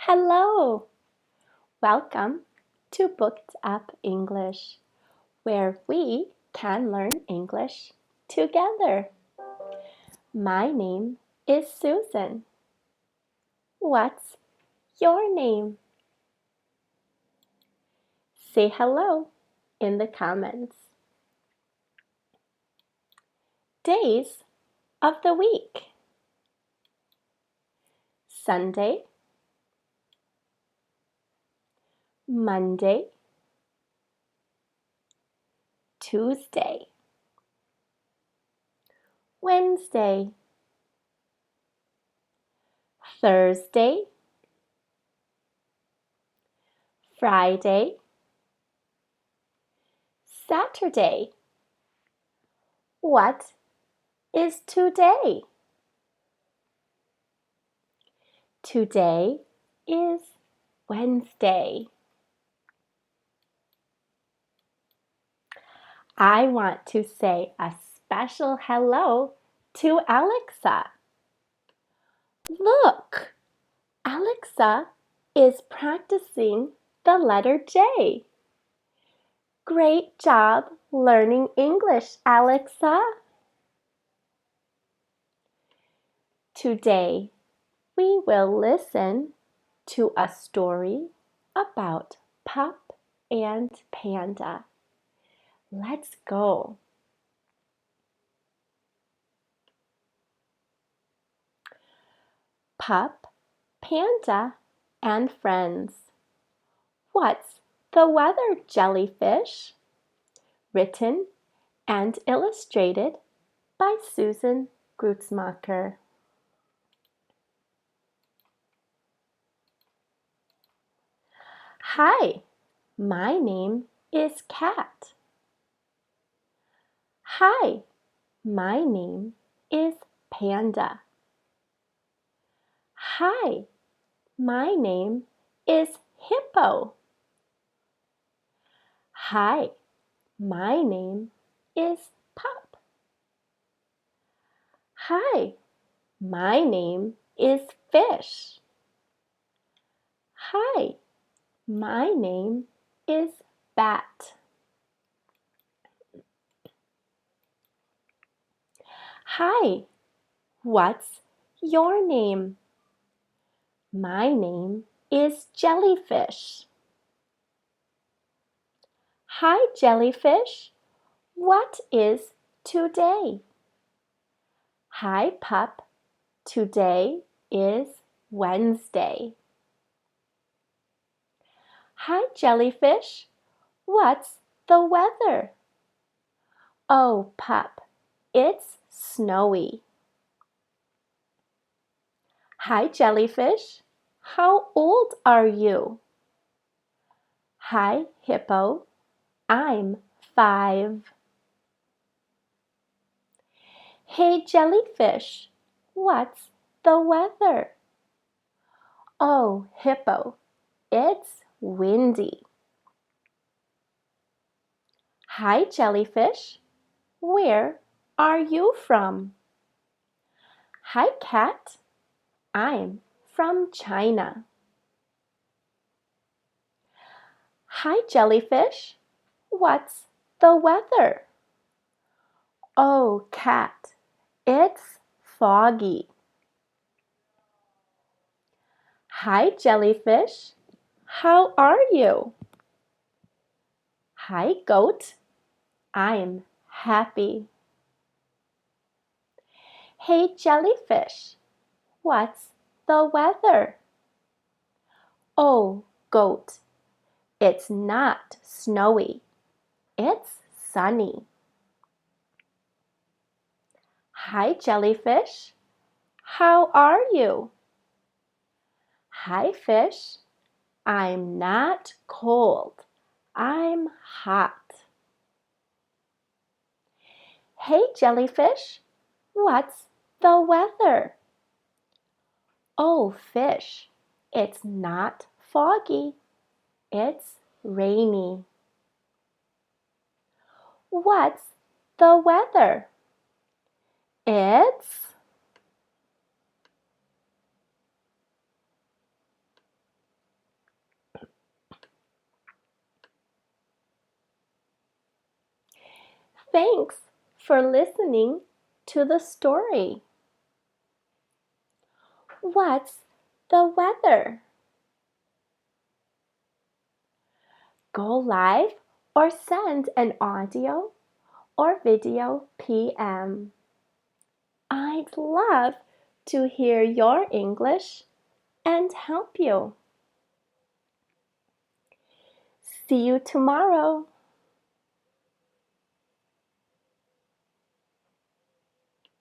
Hello! Welcome to Booked Up English, where we can learn English together. My name is Susan. What's your name? Say hello in the comments. Days of the week: Sunday, Monday, Tuesday, Wednesday, Thursday, Friday, Saturday. What is today? Today is Wednesday. I want to say a special hello to Alexa. Look, Alexa is practicing the letter J. Great job learning English, Alexa. Today, we will listen to a story about Pup and Panda. Let's go. Pup, Panda, and Friends. What's the weather, jellyfish? Written and illustrated by Susan Grutzmacher. Hi, my name is Cat. Hi, my name is Panda. Hi, my name is Hippo. Hi, my name is Pup. Hi, my name is Fish. Hi, my name is Bat. Hi, what's your name? My name is Jellyfish. Hi, Jellyfish. What is today? Hi, Pup. Today is Wednesday. Hi, Jellyfish. What's the weather? Oh, Pup, it's snowy. Hi, Jellyfish. How old are you? Hi, Hippo. I'm 5. Hey, Jellyfish. What's the weather? Oh, Hippo, it's windy. Hi, Jellyfish. Where are you from? Hi, Cat. I'm from China. Hi, Jellyfish. What's the weather? Oh, Cat, it's foggy. Hi, Jellyfish. How are you? Hi, Goat. I'm happy. Hey, Jellyfish. What's the weather? Oh, Goat, it's not snowy. It's sunny. Hi, Jellyfish. How are you? Hi, Fish. I'm not cold. I'm hot. Hey, Jellyfish. What's the weather? Oh, Fish, it's not foggy. It's rainy. What's the weather? It's Thanks for listening to the story. What's the weather? Go live or send an audio or video PM. I'd love to hear your English and help you. See you tomorrow.